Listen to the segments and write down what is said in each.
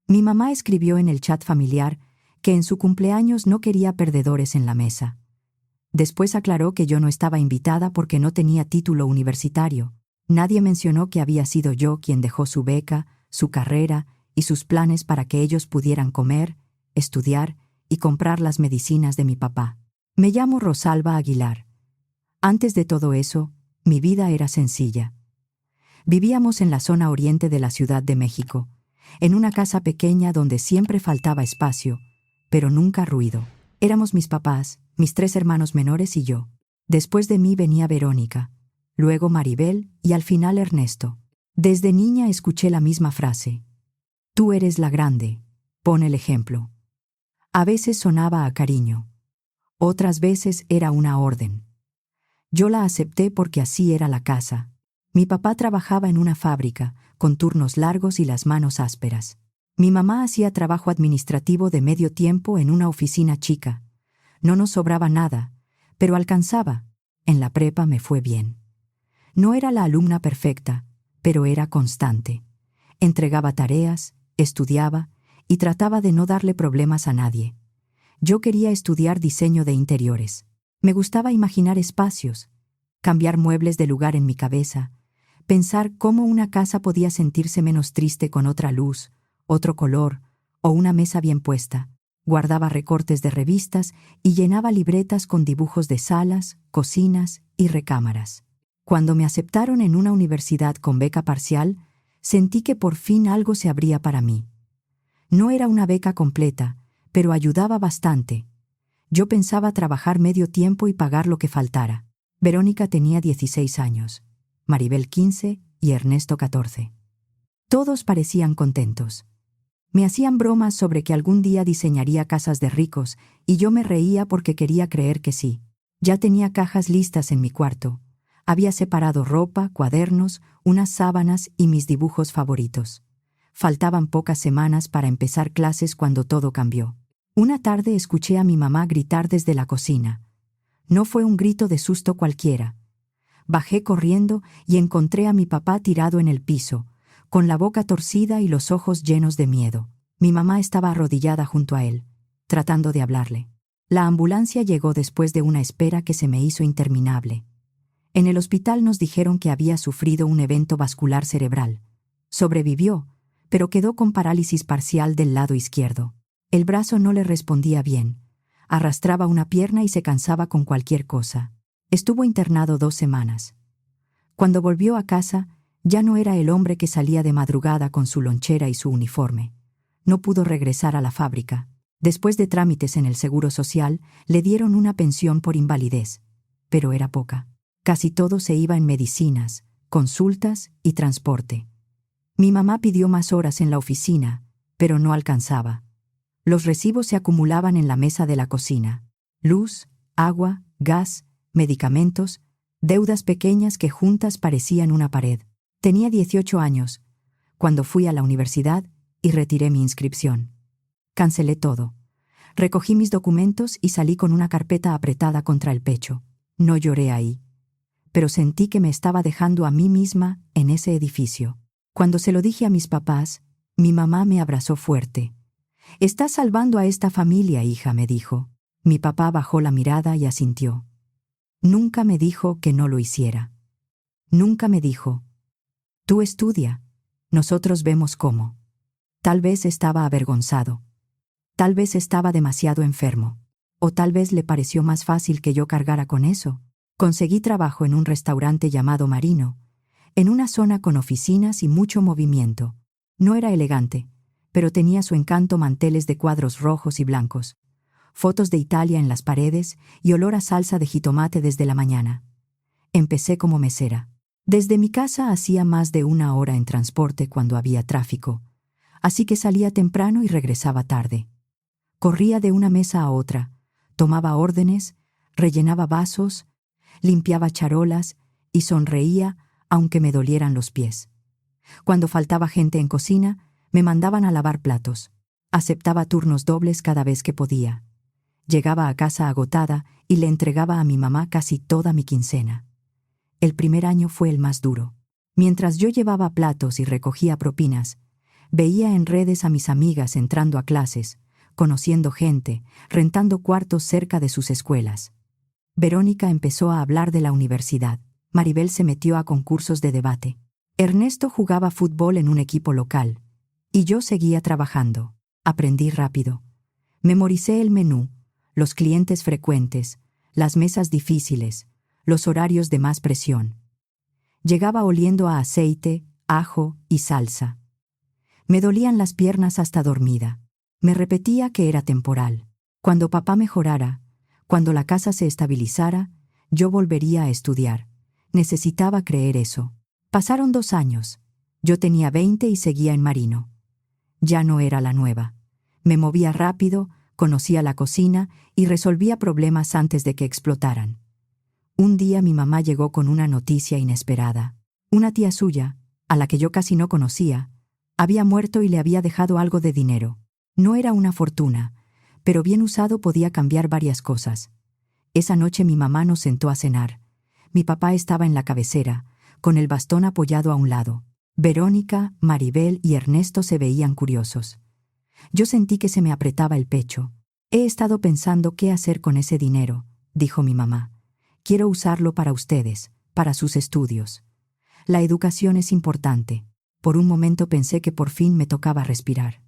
Mi mamá escribió en el chat familiar que en su cumpleaños no quería perdedores en la mesa. Después aclaró que yo no estaba invitada porque no tenía título universitario. Nadie mencionó que había sido yo quien dejó su beca, su carrera y sus planes para que ellos pudieran comer, estudiar y comprar las medicinas de mi papá. Me llamo Rosalba Aguilar. Antes de todo eso, mi vida era sencilla. Vivíamos en la zona oriente de la Ciudad de México, en una casa pequeña donde siempre faltaba espacio, pero nunca ruido. Éramos mis papás, mis 3 hermanos menores y yo. Después de mí venía Verónica, luego Maribel y al final Ernesto. Desde niña escuché la misma frase: tú eres la grande, pon el ejemplo. A veces sonaba a cariño, otras veces era una orden. Yo la acepté porque así era la casa. Mi papá trabajaba en una fábrica, con turnos largos y las manos ásperas. Mi mamá hacía trabajo administrativo de medio tiempo en una oficina chica. No nos sobraba nada, pero alcanzaba. En la prepa me fue bien. No era la alumna perfecta, pero era constante. Entregaba tareas, estudiaba y trataba de no darle problemas a nadie. Yo quería estudiar diseño de interiores. Me gustaba imaginar espacios, cambiar muebles de lugar en mi cabeza, pensar cómo una casa podía sentirse menos triste con otra luz, otro color o una mesa bien puesta. Guardaba recortes de revistas y llenaba libretas con dibujos de salas, cocinas y recámaras. Cuando me aceptaron en una universidad con beca parcial, sentí que por fin algo se abría para mí. No era una beca completa, pero ayudaba bastante. Yo pensaba trabajar medio tiempo y pagar lo que faltara. Verónica tenía 16 años, Maribel 15 y Ernesto 14. Todos parecían contentos. Me hacían bromas sobre que algún día diseñaría casas de ricos y yo me reía porque quería creer que sí. Ya tenía cajas listas en mi cuarto. Había separado ropa, cuadernos, unas sábanas y mis dibujos favoritos. Faltaban pocas semanas para empezar clases cuando todo cambió. Una tarde escuché a mi mamá gritar desde la cocina. No fue un grito de susto cualquiera. Bajé corriendo y encontré a mi papá tirado en el piso, con la boca torcida y los ojos llenos de miedo. Mi mamá estaba arrodillada junto a él, tratando de hablarle. La ambulancia llegó después de una espera que se me hizo interminable. En el hospital nos dijeron que había sufrido un evento vascular cerebral. Sobrevivió, pero quedó con parálisis parcial del lado izquierdo. El brazo no le respondía bien. Arrastraba una pierna y se cansaba con cualquier cosa. Estuvo internado 2 semanas. Cuando volvió a casa, ya no era el hombre que salía de madrugada con su lonchera y su uniforme. No pudo regresar a la fábrica. Después de trámites en el Seguro Social, le dieron una pensión por invalidez, pero era poca. Casi todo se iba en medicinas, consultas y transporte. Mi mamá pidió más horas en la oficina, pero no alcanzaba. Los recibos se acumulaban en la mesa de la cocina. Luz, agua, gas, medicamentos, deudas pequeñas que juntas parecían una pared. Tenía 18 años, cuando fui a la universidad y retiré mi inscripción. Cancelé todo. Recogí mis documentos y salí con una carpeta apretada contra el pecho. No lloré ahí, pero sentí que me estaba dejando a mí misma en ese edificio. Cuando se lo dije a mis papás, mi mamá me abrazó fuerte. «Estás salvando a esta familia, hija», me dijo. Mi papá bajó la mirada y asintió. Nunca me dijo que no lo hiciera. Nunca me dijo: «Tú estudia, nosotros vemos cómo». Tal vez estaba avergonzado. Tal vez estaba demasiado enfermo. O tal vez le pareció más fácil que yo cargara con eso. Conseguí trabajo en un restaurante llamado Marino, en una zona con oficinas y mucho movimiento. No era elegante, pero tenía su encanto: manteles de cuadros rojos y blancos, fotos de Italia en las paredes y olor a salsa de jitomate desde la mañana. Empecé como mesera. Desde mi casa hacía más de 1 hora en transporte cuando había tráfico, así que salía temprano y regresaba tarde. Corría de una mesa a otra, tomaba órdenes, rellenaba vasos, limpiaba charolas y sonreía aunque me dolieran los pies. Cuando faltaba gente en cocina, me mandaban a lavar platos. Aceptaba turnos dobles cada vez que podía. Llegaba a casa agotada y le entregaba a mi mamá casi toda mi quincena. El primer año fue el más duro. Mientras yo llevaba platos y recogía propinas, Veía en redes a mis amigas entrando a clases, conociendo gente, rentando cuartos cerca de sus escuelas. Verónica empezó a hablar de la universidad. Maribel se metió a concursos de debate. Ernesto jugaba fútbol en un equipo local. Y yo seguía trabajando. Aprendí rápido. Memoricé el menú, los clientes frecuentes, las mesas difíciles, los horarios de más presión. Llegaba oliendo a aceite, ajo y salsa. Me dolían las piernas hasta dormida. Me repetía que era temporal. Cuando papá mejorara, cuando la casa se estabilizara, yo volvería a estudiar. Necesitaba creer eso. Pasaron 2 años. Yo tenía 20 y seguía en Marino. Ya no era la nueva. Me movía rápido, conocía la cocina y resolvía problemas antes de que explotaran. Un día mi mamá llegó con una noticia inesperada. Una tía suya, a la que yo casi no conocía, había muerto y le había dejado algo de dinero. No era una fortuna, pero bien usado podía cambiar varias cosas. Esa noche mi mamá nos sentó a cenar. Mi papá estaba en la cabecera, con el bastón apoyado a un lado. Verónica, Maribel y Ernesto se veían curiosos. Yo sentí que se me apretaba el pecho. He estado pensando qué hacer con ese dinero, dijo mi mamá. Quiero usarlo para ustedes, para sus estudios. La educación es importante. Por un momento pensé que por fin me tocaba respirar.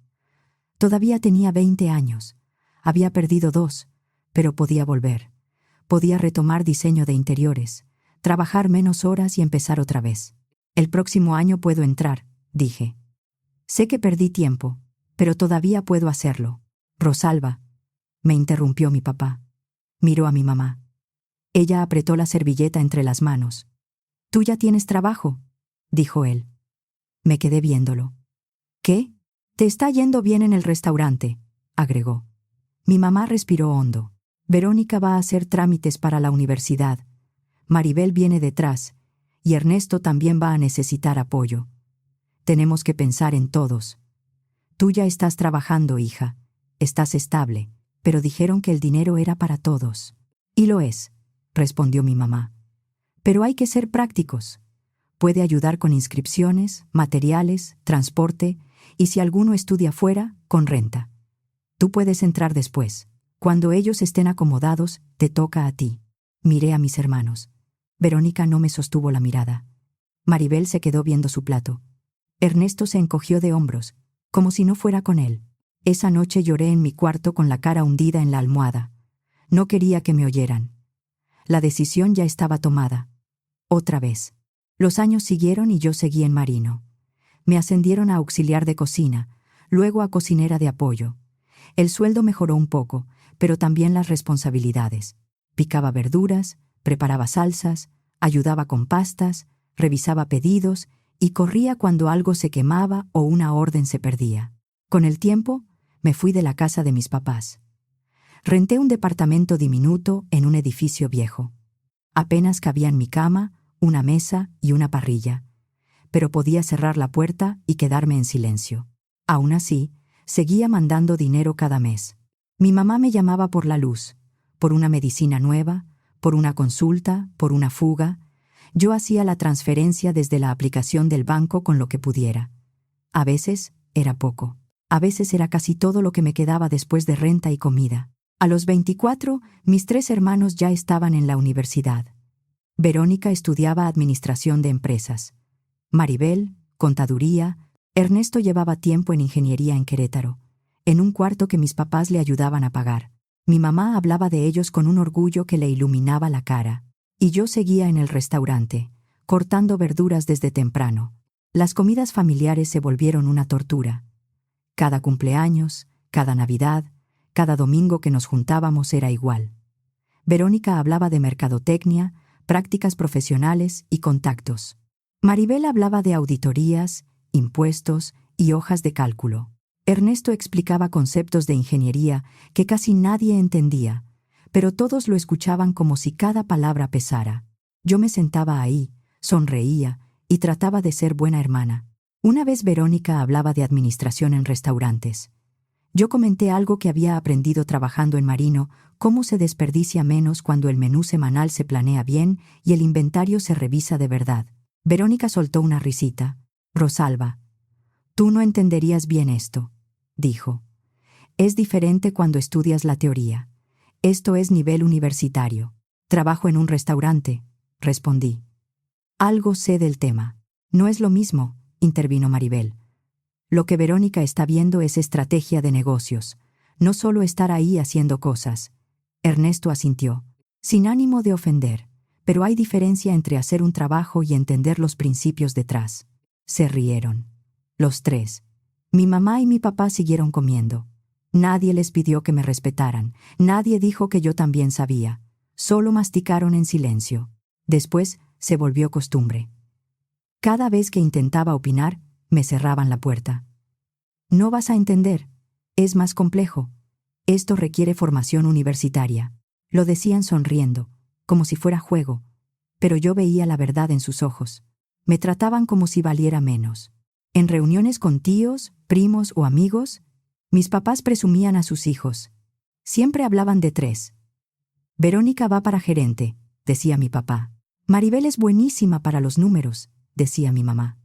Todavía tenía 20 años. Había perdido 2, pero podía volver. Podía retomar diseño de interiores, trabajar menos horas y empezar otra vez. El próximo año puedo entrar, dije. Sé que perdí tiempo, pero todavía puedo hacerlo. Rosalba, me interrumpió mi papá. Miró a mi mamá. Ella apretó la servilleta entre las manos. «Tú ya tienes trabajo», dijo él. Me quedé viéndolo. «¿Qué? Te está yendo bien en el restaurante», agregó. Mi mamá respiró hondo. Verónica va a hacer trámites para la universidad. Maribel viene detrás, y Ernesto también va a necesitar apoyo. Tenemos que pensar en todos. Tú ya estás trabajando, hija. Estás estable, pero dijeron que el dinero era para todos. Y lo es, respondió mi mamá. Pero hay que ser prácticos. Puede ayudar con inscripciones, materiales, transporte, y si alguno estudia fuera, con renta. Tú puedes entrar después. Cuando ellos estén acomodados, te toca a ti. Miré a mis hermanos. Verónica no me sostuvo la mirada. Maribel se quedó viendo su plato. Ernesto se encogió de hombros, como si no fuera con él. Esa noche lloré en mi cuarto con la cara hundida en la almohada. No quería que me oyeran. La decisión ya estaba tomada. Otra vez. Los años siguieron y yo seguí en Marino. Me ascendieron a auxiliar de cocina, luego a cocinera de apoyo. El sueldo mejoró un poco, pero también las responsabilidades. Picaba verduras, preparaba salsas, ayudaba con pastas, revisaba pedidos y corría cuando algo se quemaba o una orden se perdía. Con el tiempo, me fui de la casa de mis papás. Renté un departamento diminuto en un edificio viejo. Apenas cabían mi cama, una mesa y una parrilla, pero podía cerrar la puerta y quedarme en silencio. Aún así, seguía mandando dinero cada mes. Mi mamá me llamaba por la luz, por una medicina nueva, por una consulta, por una fuga. Yo hacía la transferencia desde la aplicación del banco con lo que pudiera. A veces era poco. A veces era casi todo lo que me quedaba después de renta y comida. A los 24, mis 3 hermanos ya estaban en la universidad. Verónica estudiaba administración de empresas. Maribel, contaduría. Ernesto llevaba tiempo en ingeniería en Querétaro, en un cuarto que mis papás le ayudaban a pagar. Mi mamá hablaba de ellos con un orgullo que le iluminaba la cara. Y yo seguía en el restaurante, cortando verduras desde temprano. Las comidas familiares se volvieron una tortura. Cada cumpleaños, cada Navidad, cada domingo que nos juntábamos era igual. Verónica hablaba de mercadotecnia, prácticas profesionales y contactos. Maribel hablaba de auditorías, impuestos y hojas de cálculo. Ernesto explicaba conceptos de ingeniería que casi nadie entendía, pero todos lo escuchaban como si cada palabra pesara. Yo me sentaba ahí, sonreía y trataba de ser buena hermana. Una vez Verónica hablaba de administración en restaurantes. Yo comenté algo que había aprendido trabajando en Marino, cómo se desperdicia menos cuando el menú semanal se planea bien y el inventario se revisa de verdad. Verónica soltó una risita. «Rosalba, Tú no entenderías bien esto, dijo. Es diferente cuando estudias la teoría. Esto es nivel universitario. Trabajo en un restaurante, respondí. Algo sé del tema. No es lo mismo, intervino Maribel. Lo que Verónica está viendo es estrategia de negocios, no solo estar ahí haciendo cosas. Ernesto asintió, sin ánimo de ofender, pero hay diferencia entre hacer un trabajo y entender los principios detrás. Se rieron. Los tres. Mi mamá y mi papá siguieron comiendo. Nadie les pidió que me respetaran, nadie dijo que yo también sabía. Solo masticaron en silencio. Después se volvió costumbre. Cada vez que intentaba opinar, me cerraban la puerta. No vas a entender. Es más complejo. Esto requiere formación universitaria. Lo decían sonriendo, como si fuera juego, pero yo veía la verdad en sus ojos. Me trataban como si valiera menos. En reuniones con tíos, primos o amigos, mis papás presumían a sus hijos. Siempre hablaban de tres. Verónica va para gerente, decía mi papá. Maribel es buenísima para los números, decía mi mamá.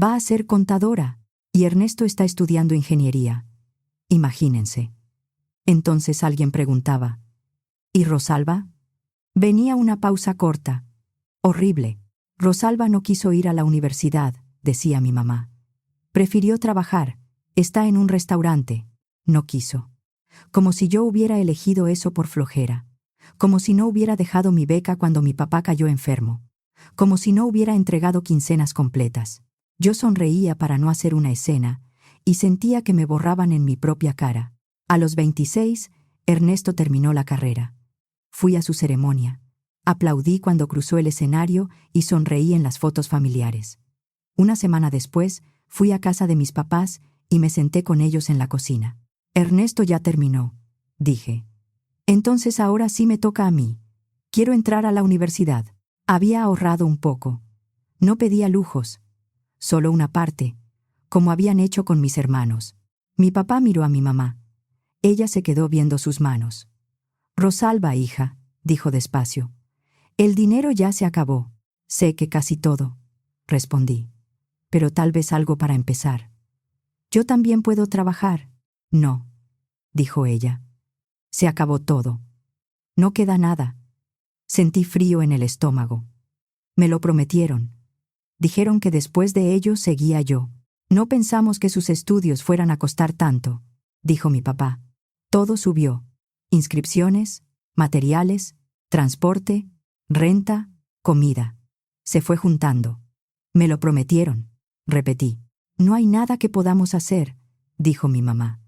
Va a ser contadora, y Ernesto está estudiando ingeniería. Imagínense. Entonces alguien preguntaba, ¿y Rosalba? Venía una pausa corta. Horrible. Rosalba no quiso ir a la universidad, decía mi mamá. Prefirió trabajar. Está en un restaurante. No quiso. Como si yo hubiera elegido eso por flojera. Como si no hubiera dejado mi beca cuando mi papá cayó enfermo. Como si no hubiera entregado quincenas completas. Yo sonreía para no hacer una escena y sentía que me borraban en mi propia cara. A los 26, Ernesto terminó la carrera. Fui a su ceremonia. Aplaudí cuando cruzó el escenario y sonreí en las fotos familiares. Una semana después, fui a casa de mis papás y me senté con ellos en la cocina. Ernesto ya terminó, dije. Entonces ahora sí me toca a mí. Quiero entrar a la universidad. Había ahorrado un poco. No pedía lujos. Solo una parte, como habían hecho con mis hermanos. Mi papá miró a mi mamá. Ella se quedó viendo sus manos. Rosalba, hija, dijo despacio. El dinero ya se acabó. Sé que casi todo, respondí. Pero tal vez algo para empezar. Yo también puedo trabajar. No, dijo ella. Se acabó todo. No queda nada. Sentí frío en el estómago. Me lo prometieron. Dijeron que después de ello seguía yo. No pensamos que sus estudios fueran a costar tanto, dijo mi papá. Todo subió. Inscripciones, materiales, transporte, renta, comida. Se fue juntando. Me lo prometieron, repetí. No hay nada que podamos hacer, dijo mi mamá.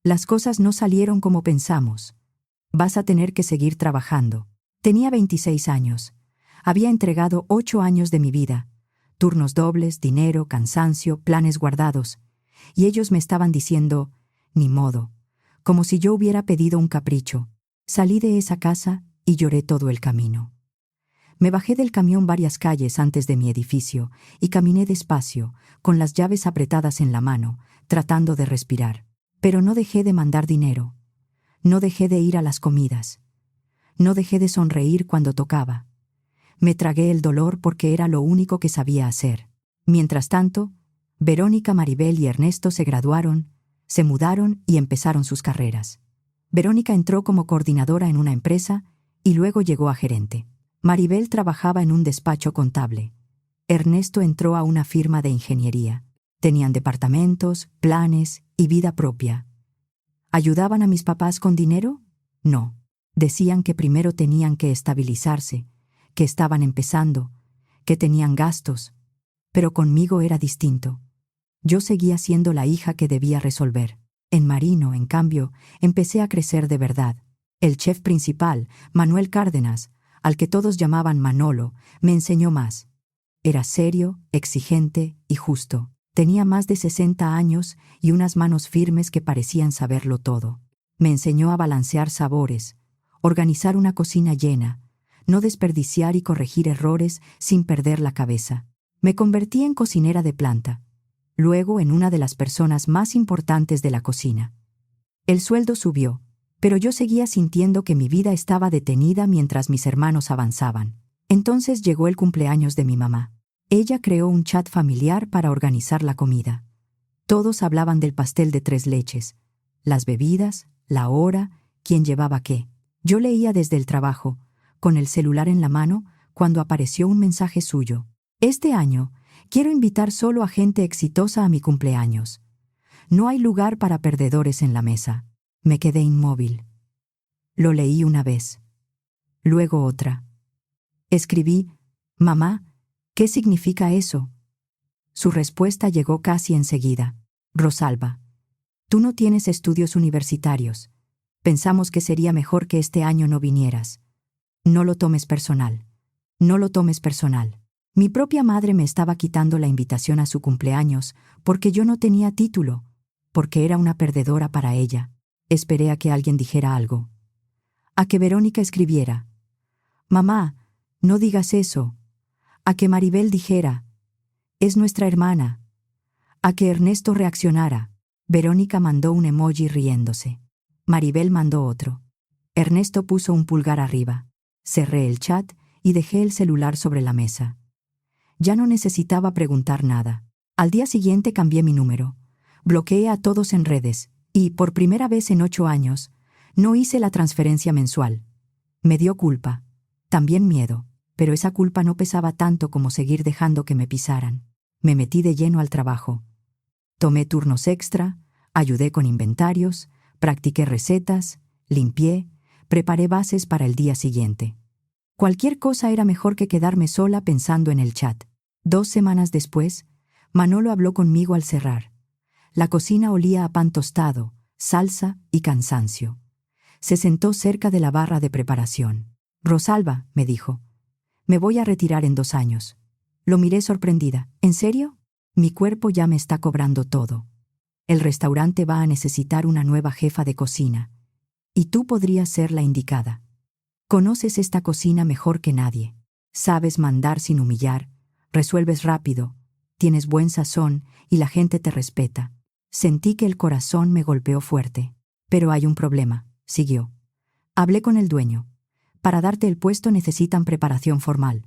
Las cosas no salieron como pensamos. Vas a tener que seguir trabajando. Tenía 26 años. Había entregado 8 años de mi vida. Turnos dobles, dinero, cansancio, planes guardados. Y ellos me estaban diciendo, ni modo, como si yo hubiera pedido un capricho. Salí de esa casa y lloré todo el camino. Me bajé del camión varias calles antes de mi edificio y caminé despacio, con las llaves apretadas en la mano, tratando de respirar. Pero no dejé de mandar dinero. No dejé de ir a las comidas. No dejé de sonreír cuando tocaba. Me tragué el dolor porque era lo único que sabía hacer. Mientras tanto, Verónica, Maribel y Ernesto se graduaron, se mudaron y empezaron sus carreras. Verónica entró como coordinadora en una empresa y luego llegó a gerente. Maribel trabajaba en un despacho contable. Ernesto entró a una firma de ingeniería. Tenían departamentos, planes y vida propia. ¿Ayudaban a mis papás con dinero? No. Decían que primero tenían que estabilizarse, que estaban empezando, que tenían gastos. Pero conmigo era distinto. Yo seguía siendo la hija que debía resolver. En Marino, en cambio, empecé a crecer de verdad. El chef principal, Manuel Cárdenas, al que todos llamaban Manolo, me enseñó más. Era serio, exigente y justo. Tenía más de 60 años y unas manos firmes que parecían saberlo todo. Me enseñó a balancear sabores, organizar una cocina llena, no desperdiciar y corregir errores sin perder la cabeza. Me convertí en cocinera de planta, luego en una de las personas más importantes de la cocina. El sueldo subió, pero yo seguía sintiendo que mi vida estaba detenida mientras mis hermanos avanzaban. Entonces llegó el cumpleaños de mi mamá. Ella creó un chat familiar para organizar la comida. Todos hablaban del pastel de 3 leches, las bebidas, la hora, quién llevaba qué. Yo leía desde el trabajo, con el celular en la mano, cuando apareció un mensaje suyo. Este año, quiero invitar solo a gente exitosa a mi cumpleaños. No hay lugar para perdedores en la mesa. Me quedé inmóvil. Lo leí una vez. Luego otra. Escribí, «Mamá, ¿qué significa eso?» Su respuesta llegó casi enseguida. «Rosalba, tú no tienes estudios universitarios. Pensamos que sería mejor que este año no vinieras. No lo tomes personal. No lo tomes personal». Mi propia madre me estaba quitando la invitación a su cumpleaños porque yo no tenía título, porque era una perdedora para ella. Esperé a que alguien dijera algo. A que Verónica escribiera, «Mamá, no digas eso». A que Maribel dijera, «Es nuestra hermana». A que Ernesto reaccionara. Verónica mandó un emoji riéndose. Maribel mandó otro. Ernesto puso un pulgar arriba. Cerré el chat y dejé el celular sobre la mesa. Ya no necesitaba preguntar nada. Al día siguiente cambié mi número. Bloqueé a todos en redes y, por primera vez en 8 años, no hice la transferencia mensual. Me dio culpa. También miedo, pero esa culpa no pesaba tanto como seguir dejando que me pisaran. Me metí de lleno al trabajo. Tomé turnos extra, ayudé con inventarios, practiqué recetas, limpié, preparé bases para el día siguiente. Cualquier cosa era mejor que quedarme sola pensando en el chat. 2 semanas después, Manolo habló conmigo al cerrar. La cocina olía a pan tostado, salsa y cansancio. Se sentó cerca de la barra de preparación. «Rosalba», me dijo, «me voy a retirar en 2 años». Lo miré sorprendida. «¿En serio? Mi cuerpo ya me está cobrando todo. El restaurante va a necesitar una nueva jefa de cocina. Y tú podrías ser la indicada. Conoces esta cocina mejor que nadie. Sabes mandar sin humillar, resuelves rápido, tienes buen sazón y la gente te respeta». Sentí que el corazón me golpeó fuerte. «Pero hay un problema», siguió. «Hablé con el dueño. Para darte el puesto necesitan preparación formal.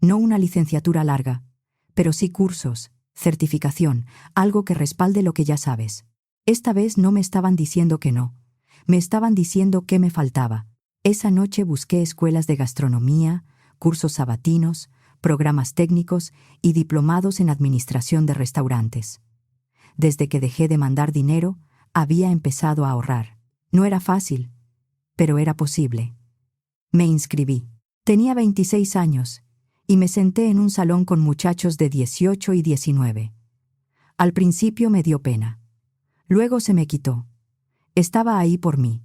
No una licenciatura larga, pero sí cursos, certificación, algo que respalde lo que ya sabes». Esta vez no me estaban diciendo que no. Me estaban diciendo qué me faltaba. Esa noche busqué escuelas de gastronomía, cursos sabatinos, programas técnicos y diplomados en administración de restaurantes. Desde que dejé de mandar dinero, había empezado a ahorrar. No era fácil, pero era posible. Me inscribí. Tenía 26 años y me senté en un salón con muchachos de 18 y 19. Al principio me dio pena. Luego se me quitó. Estaba ahí por mí,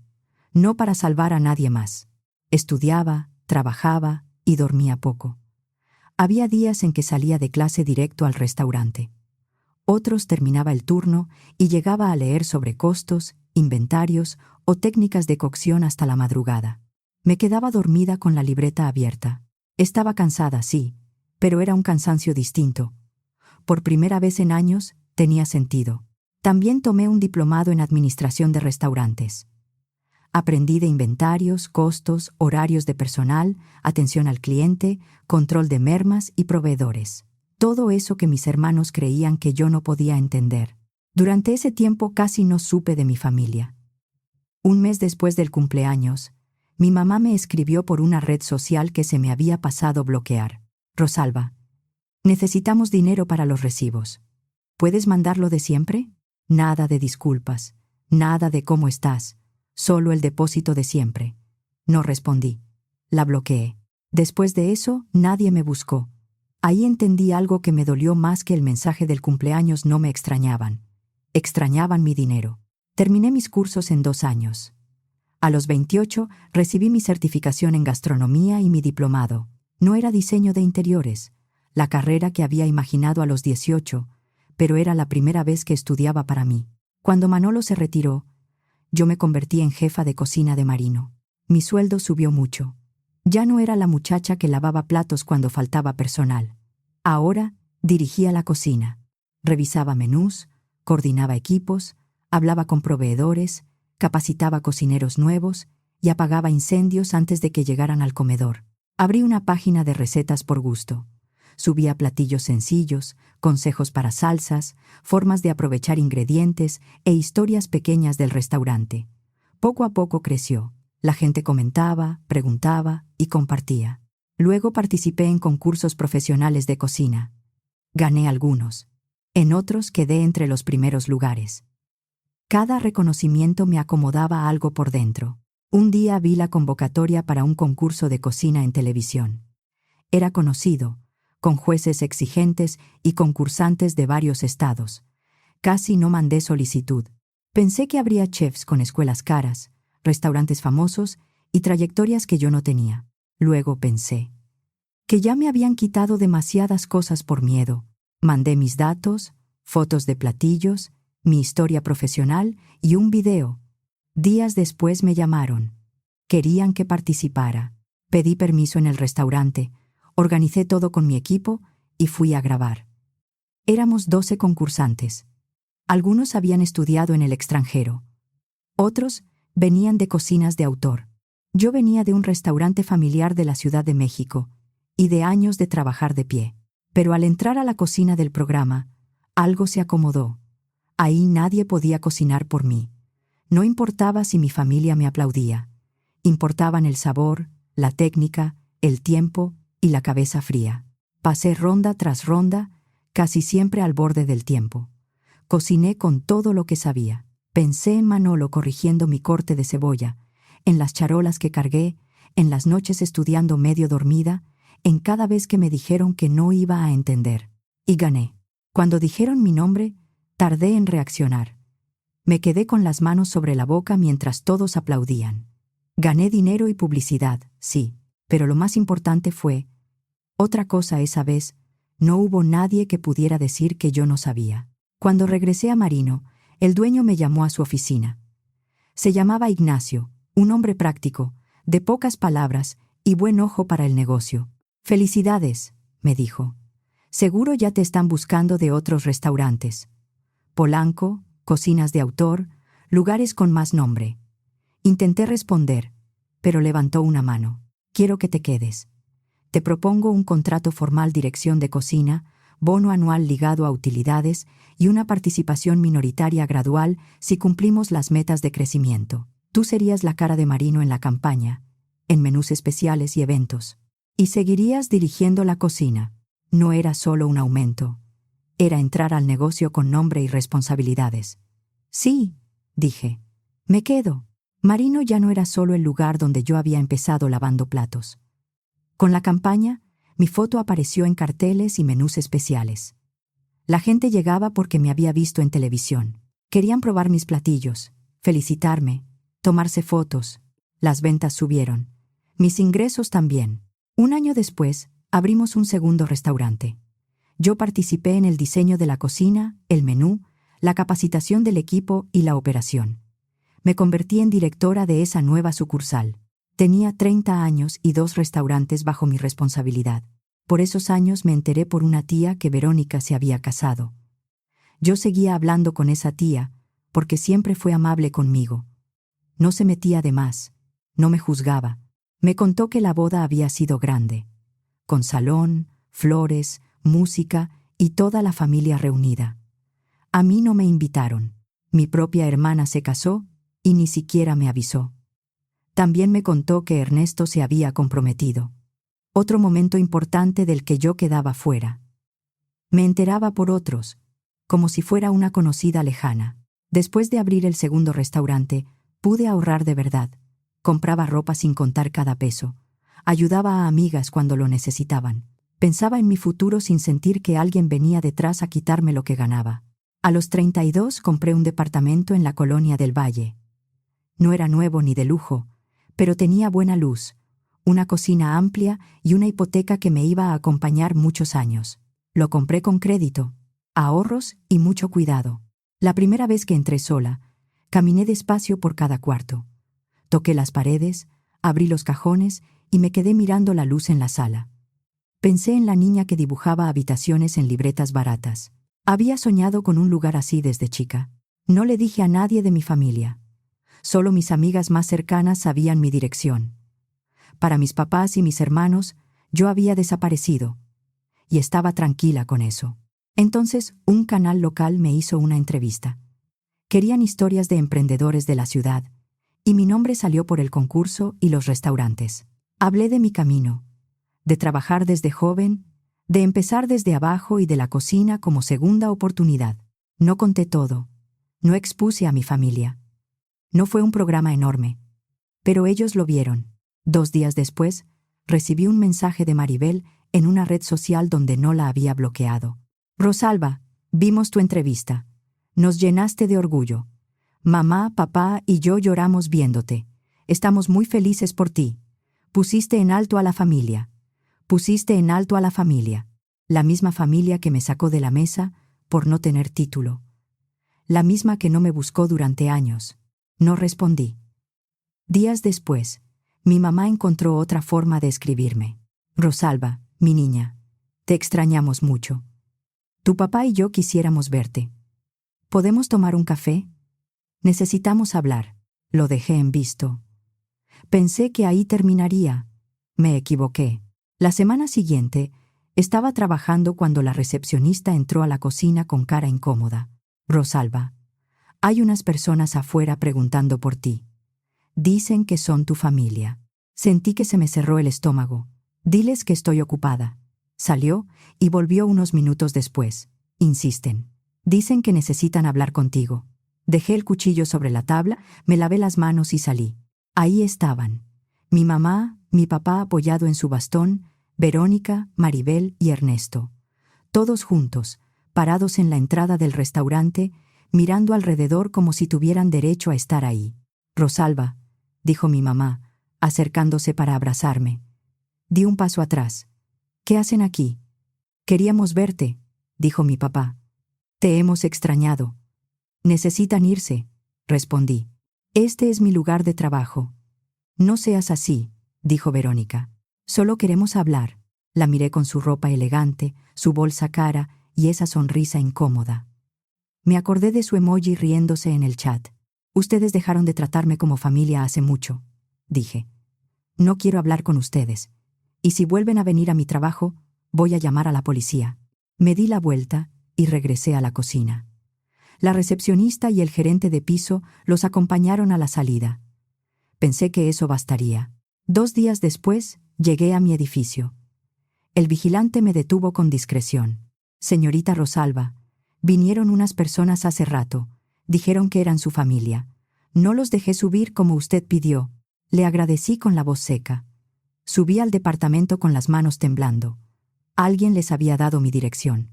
no para salvar a nadie más. Estudiaba, trabajaba y dormía poco. Había días en que salía de clase directo al restaurante. Otros terminaba el turno y llegaba a leer sobre costos, inventarios o técnicas de cocción hasta la madrugada. Me quedaba dormida con la libreta abierta. Estaba cansada, sí, pero era un cansancio distinto. Por primera vez en años, tenía sentido. También tomé un diplomado en administración de restaurantes. Aprendí de inventarios, costos, horarios de personal, atención al cliente, control de mermas y proveedores. Todo eso que mis hermanos creían que yo no podía entender. Durante ese tiempo casi no supe de mi familia. Un mes después del cumpleaños, mi mamá me escribió por una red social que se me había pasado bloquear. «Rosalba, necesitamos dinero para los recibos. ¿Puedes mandarlo de siempre? Nada de disculpas, nada de cómo estás, solo el depósito de siempre». No respondí. La bloqueé. Después de eso, nadie me buscó. Ahí entendí algo que me dolió más que el mensaje del cumpleaños. No me extrañaban. Extrañaban mi dinero. Terminé mis cursos en 2 años. A los 28 recibí mi certificación en gastronomía y mi diplomado. No era diseño de interiores, la carrera que había imaginado a los 18, pero era la primera vez que estudiaba para mí. Cuando Manolo se retiró, yo me convertí en jefa de cocina de Marino. Mi sueldo subió mucho. Ya no era la muchacha que lavaba platos cuando faltaba personal. Ahora dirigía la cocina. Revisaba menús, coordinaba equipos, hablaba con proveedores, capacitaba cocineros nuevos y apagaba incendios antes de que llegaran al comedor. Abrí una página de recetas por gusto. Subía platillos sencillos, consejos para salsas, formas de aprovechar ingredientes e historias pequeñas del restaurante. Poco a poco creció. La gente comentaba, preguntaba y compartía. Luego participé en concursos profesionales de cocina. Gané algunos. En otros quedé entre los primeros lugares. Cada reconocimiento me acomodaba algo por dentro. Un día vi la convocatoria para un concurso de cocina en televisión. Era conocido, con jueces exigentes y concursantes de varios estados. Casi no mandé solicitud. Pensé que habría chefs con escuelas caras, restaurantes famosos y trayectorias que yo no tenía. Luego pensé que ya me habían quitado demasiadas cosas por miedo. Mandé mis datos, fotos de platillos, mi historia profesional y un video. Días después me llamaron. Querían que participara. Pedí permiso en el restaurante, organicé todo con mi equipo y fui a grabar. Éramos 12 concursantes. Algunos habían estudiado en el extranjero. Otros venían de cocinas de autor. Yo venía de un restaurante familiar de la Ciudad de México y de años de trabajar de pie. Pero al entrar a la cocina del programa, algo se acomodó. Ahí nadie podía cocinar por mí. No importaba si mi familia me aplaudía. Importaban el sabor, la técnica, el tiempo y la cabeza fría. Pasé ronda tras ronda, casi siempre al borde del tiempo. Cociné con todo lo que sabía. Pensé en Manolo corrigiendo mi corte de cebolla, en las charolas que cargué, en las noches estudiando medio dormida, en cada vez que me dijeron que no iba a entender. Y gané. Cuando dijeron mi nombre, tardé en reaccionar. Me quedé con las manos sobre la boca mientras todos aplaudían. Gané dinero y publicidad, sí, pero lo más importante fue otra cosa esa vez. No hubo nadie que pudiera decir que yo no sabía. Cuando regresé a Marino, el dueño me llamó a su oficina. Se llamaba Ignacio, un hombre práctico, de pocas palabras y buen ojo para el negocio. «Felicidades», me dijo. «Seguro ya te están buscando de otros restaurantes. Polanco, cocinas de autor, lugares con más nombre». Intenté responder, pero levantó una mano. «Quiero que te quedes. Te propongo un contrato formal, dirección de cocina, bono anual ligado a utilidades y una participación minoritaria gradual si cumplimos las metas de crecimiento. Tú serías la cara de Marino en la campaña, en menús especiales y eventos. Y seguirías dirigiendo la cocina». No era solo un aumento. Era entrar al negocio con nombre y responsabilidades. «Sí», dije. «Me quedo». Marino ya no era solo el lugar donde yo había empezado lavando platos. Con la campaña, mi foto apareció en carteles y menús especiales. La gente llegaba porque me había visto en televisión. Querían probar mis platillos, felicitarme, tomarse fotos. Las ventas subieron. Mis ingresos también. Un año después, abrimos un segundo restaurante. Yo participé en el diseño de la cocina, el menú, la capacitación del equipo y la operación. Me convertí en directora de esa nueva sucursal. Tenía 30 años y 2 restaurantes bajo mi responsabilidad. Por esos años me enteré por una tía que Verónica se había casado. Yo seguía hablando con esa tía porque siempre fue amable conmigo. No se metía de más, no me juzgaba. Me contó que la boda había sido grande, con salón, flores, música y toda la familia reunida. A mí no me invitaron. Mi propia hermana se casó y ni siquiera me avisó. También me contó que Ernesto se había comprometido. Otro momento importante del que yo quedaba fuera. Me enteraba por otros, como si fuera una conocida lejana. Después de abrir el segundo restaurante, pude ahorrar de verdad. Compraba ropa sin contar cada peso. Ayudaba a amigas cuando lo necesitaban. Pensaba en mi futuro sin sentir que alguien venía detrás a quitarme lo que ganaba. A los 32 compré un departamento en la Colonia del Valle. No era nuevo ni de lujo, pero tenía buena luz, una cocina amplia y una hipoteca que me iba a acompañar muchos años. Lo compré con crédito, ahorros y mucho cuidado. La primera vez que entré sola, caminé despacio por cada cuarto. Toqué las paredes, abrí los cajones y me quedé mirando la luz en la sala. Pensé en la niña que dibujaba habitaciones en libretas baratas. Había soñado con un lugar así desde chica. No le dije a nadie de mi familia. Solo mis amigas más cercanas sabían mi dirección. Para mis papás y mis hermanos, yo había desaparecido. y estaba tranquila con eso. Entonces, un canal local me hizo una entrevista. Querían historias de emprendedores de la ciudad, y mi nombre salió por el concurso y los restaurantes. Hablé de mi camino, de trabajar desde joven, de empezar desde abajo y de la cocina como segunda oportunidad. No conté todo, no expuse a mi familia. No fue un programa enorme, pero ellos lo vieron. 2 días después, recibí un mensaje de Maribel en una red social donde no la había bloqueado. Rosalba, vimos tu entrevista. Nos llenaste de orgullo. Mamá, papá y yo lloramos viéndote. Estamos muy felices por ti. Pusiste en alto a la familia. Pusiste en alto a la familia. La misma familia que me sacó de la mesa por no tener título. La misma que no me buscó durante años. No respondí. Días después, mi mamá encontró otra forma de escribirme. Rosalba, mi niña, te extrañamos mucho. Tu papá y yo quisiéramos verte. ¿Podemos tomar un café? Necesitamos hablar. Lo dejé en visto. Pensé que ahí terminaría. Me equivoqué. La semana siguiente, estaba trabajando cuando la recepcionista entró a la cocina con cara incómoda. Rosalba, hay unas personas afuera preguntando por ti. Dicen que son tu familia. Sentí que se me cerró el estómago. Diles que estoy ocupada. Salió y volvió unos minutos después. Insisten. Dicen que necesitan hablar contigo. Dejé el cuchillo sobre la tabla, me lavé las manos y salí. Ahí estaban. Mi mamá, mi papá apoyado en su bastón, Verónica, Maribel y Ernesto. Todos juntos, parados en la entrada del restaurante, mirando alrededor como si tuvieran derecho a estar ahí. Rosalba, dijo mi mamá, acercándose para abrazarme. Di un paso atrás. ¿Qué hacen aquí? Queríamos verte, dijo mi papá. Te hemos extrañado. Necesitan irse, respondí. Este es mi lugar de trabajo. No seas así, dijo Verónica. Solo queremos hablar. La miré con su ropa elegante, su bolsa cara y esa sonrisa incómoda. Me acordé de su emoji riéndose en el chat. Ustedes dejaron de tratarme como familia hace mucho, dije. No quiero hablar con ustedes. Y si vuelven a venir a mi trabajo, voy a llamar a la policía. Me di la vuelta y regresé a la cocina. La recepcionista y el gerente de piso los acompañaron a la salida. Pensé que eso bastaría. 2 días después, llegué a mi edificio. El vigilante me detuvo con discreción. Señorita Rosalba, vinieron unas personas hace rato. Dijeron que eran su familia. No los dejé subir como usted pidió. Le agradecí con la voz seca. Subí al departamento con las manos temblando. Alguien les había dado mi dirección.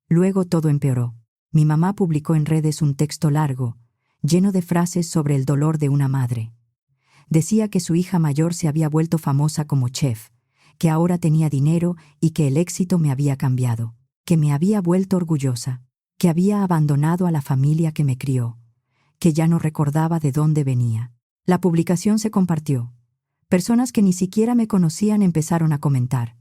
Luego todo empeoró. Mi mamá publicó en redes un texto largo, lleno de frases sobre el dolor de una madre. Decía que su hija mayor se había vuelto famosa como chef, que ahora tenía dinero y que el éxito me había cambiado, que me había vuelto orgullosa, que había abandonado a la familia que me crió, que ya no recordaba de dónde venía. La publicación se compartió. Personas que ni siquiera me conocían empezaron a comentar.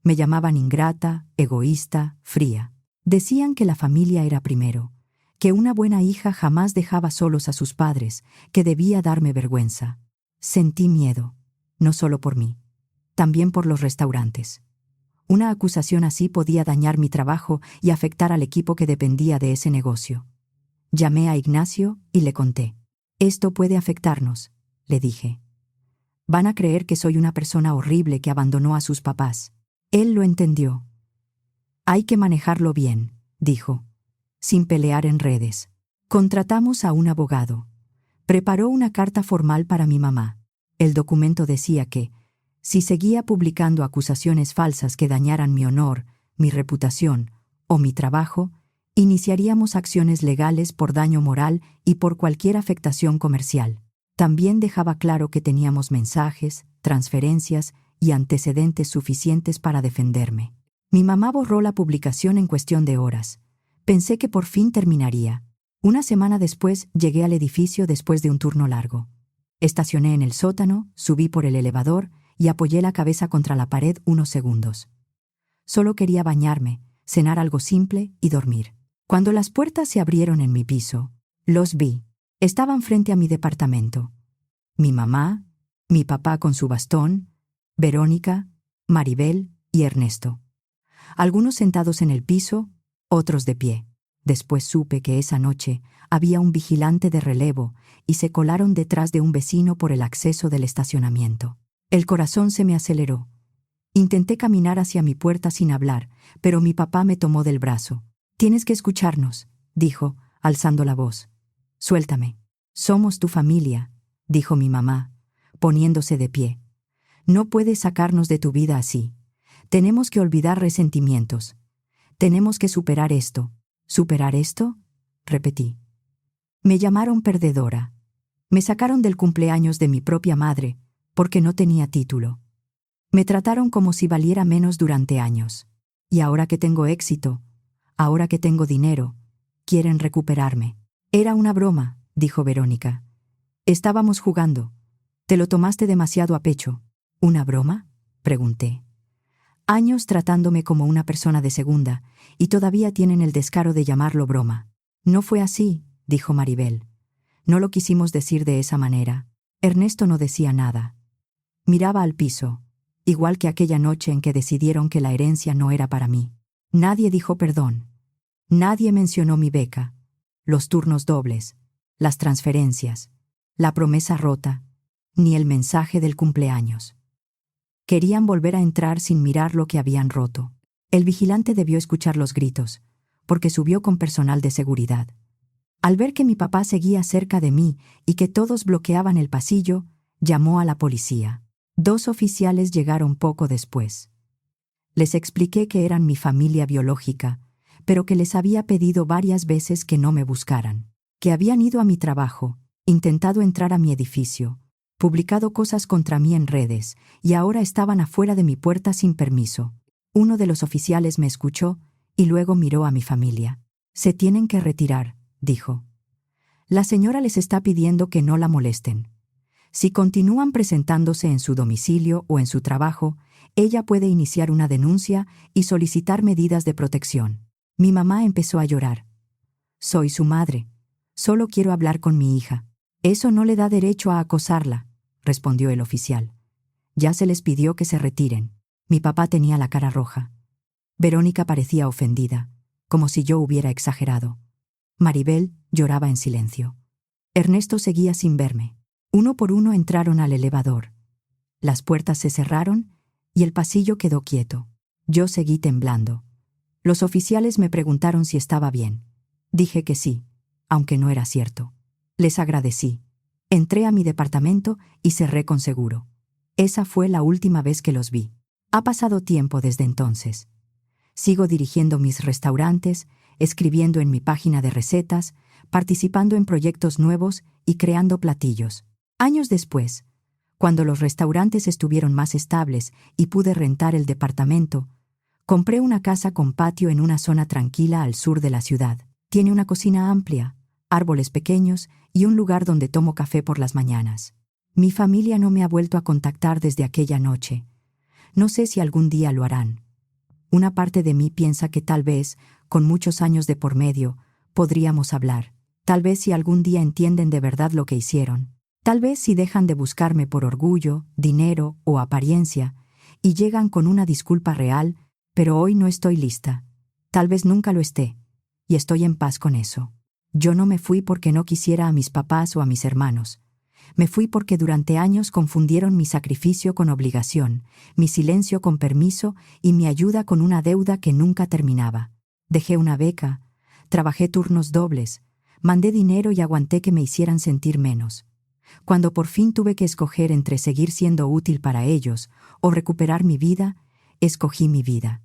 Me llamaban ingrata, egoísta, fría. Decían que la familia era primero, que una buena hija jamás dejaba solos a sus padres, que debía darme vergüenza. Sentí miedo, no solo por mí, también por los restaurantes. Una acusación así podía dañar mi trabajo y afectar al equipo que dependía de ese negocio. Llamé a Ignacio y le conté. Esto puede afectarnos, le dije. Van a creer que soy una persona horrible que abandonó a sus papás. Él lo entendió. Hay que manejarlo bien, dijo, sin pelear en redes. Contratamos a un abogado. Preparó una carta formal para mi mamá. El documento decía que, si seguía publicando acusaciones falsas que dañaran mi honor, mi reputación o mi trabajo, iniciaríamos acciones legales por daño moral y por cualquier afectación comercial. También dejaba claro que teníamos mensajes, transferencias y antecedentes suficientes para defenderme. Mi mamá borró la publicación en cuestión de horas. Pensé que por fin terminaría. Una semana después llegué al edificio después de un turno largo. Estacioné en el sótano, subí por el elevador y apoyé la cabeza contra la pared unos segundos. Solo quería bañarme, cenar algo simple y dormir. Cuando las puertas se abrieron en mi piso, los vi. Estaban frente a mi departamento. Mi mamá, mi papá con su bastón, Verónica, Maribel y Ernesto. algunos sentados en el piso, otros de pie. Después supe que esa noche había un vigilante de relevo y se colaron detrás de un vecino por el acceso del estacionamiento. El corazón se me aceleró. Intenté caminar hacia mi puerta sin hablar, pero mi papá me tomó del brazo. «Tienes que escucharnos», dijo, alzando la voz. «Suéltame». «Somos tu familia», dijo mi mamá, poniéndose de pie. «No puedes sacarnos de tu vida así. Tenemos que olvidar resentimientos. Tenemos que superar esto». «¿Superar esto?», repetí. Me llamaron perdedora. Me sacaron del cumpleaños de mi propia madre, porque no tenía título. Me trataron como si valiera menos durante años. Y ahora que tengo éxito, ahora que tengo dinero, quieren recuperarme. «Era una broma», dijo Verónica. «Estábamos jugando. Te lo tomaste demasiado a pecho». «¿Una broma?», pregunté. Años tratándome como una persona de segunda, y todavía tienen el descaro de llamarlo broma. «No fue así», dijo Maribel. «No lo quisimos decir de esa manera». Ernesto no decía nada. Miraba al piso, igual que aquella noche en que decidieron que la herencia no era para mí. Nadie dijo perdón. Nadie mencionó mi beca, los turnos dobles, las transferencias, la promesa rota, ni el mensaje del cumpleaños. Querían volver a entrar sin mirar lo que habían roto. El vigilante debió escuchar los gritos, porque subió con personal de seguridad. Al ver que mi papá seguía cerca de mí y que todos bloqueaban el pasillo, llamó a la policía. 2 oficiales llegaron poco después. Les expliqué que eran mi familia biológica, pero que les había pedido varias veces que no me buscaran, que habían ido a mi trabajo, intentado entrar a mi edificio, publicado cosas contra mí en redes, y ahora estaban afuera de mi puerta sin permiso. Uno de los oficiales me escuchó y luego miró a mi familia. «Se tienen que retirar», dijo. «La señora les está pidiendo que no la molesten. Si continúan presentándose en su domicilio o en su trabajo, ella puede iniciar una denuncia y solicitar medidas de protección». Mi mamá empezó a llorar. «Soy su madre. Solo quiero hablar con mi hija». «Eso no le da derecho a acosarla», respondió el oficial. «Ya se les pidió que se retiren». Mi papá tenía la cara roja. Verónica parecía ofendida, como si yo hubiera exagerado. Maribel lloraba en silencio. Ernesto seguía sin verme. Uno por uno entraron al elevador. Las puertas se cerraron y el pasillo quedó quieto. Yo seguí temblando. Los oficiales me preguntaron si estaba bien. Dije que sí, aunque no era cierto. Les agradecí. Entré a mi departamento y cerré con seguro. Esa fue la última vez que los vi. Ha pasado tiempo desde entonces. Sigo dirigiendo mis restaurantes, escribiendo en mi página de recetas, participando en proyectos nuevos y creando platillos. Años después, cuando los restaurantes estuvieron más estables y pude rentar el departamento, compré una casa con patio en una zona tranquila al sur de la ciudad. Tiene una cocina amplia, árboles pequeños y un lugar donde tomo café por las mañanas. Mi familia no me ha vuelto a contactar desde aquella noche. No sé si algún día lo harán. Una parte de mí piensa que tal vez, con muchos años de por medio, podríamos hablar. Tal vez si algún día entienden de verdad lo que hicieron. Tal vez si dejan de buscarme por orgullo, dinero o apariencia y llegan con una disculpa real, pero hoy no estoy lista. Tal vez nunca lo esté, y estoy en paz con eso. Yo no me fui porque no quisiera a mis papás o a mis hermanos. Me fui porque durante años confundieron mi sacrificio con obligación, mi silencio con permiso y mi ayuda con una deuda que nunca terminaba. Dejé una beca, trabajé turnos dobles, mandé dinero y aguanté que me hicieran sentir menos. Cuando por fin tuve que escoger entre seguir siendo útil para ellos o recuperar mi vida, escogí mi vida.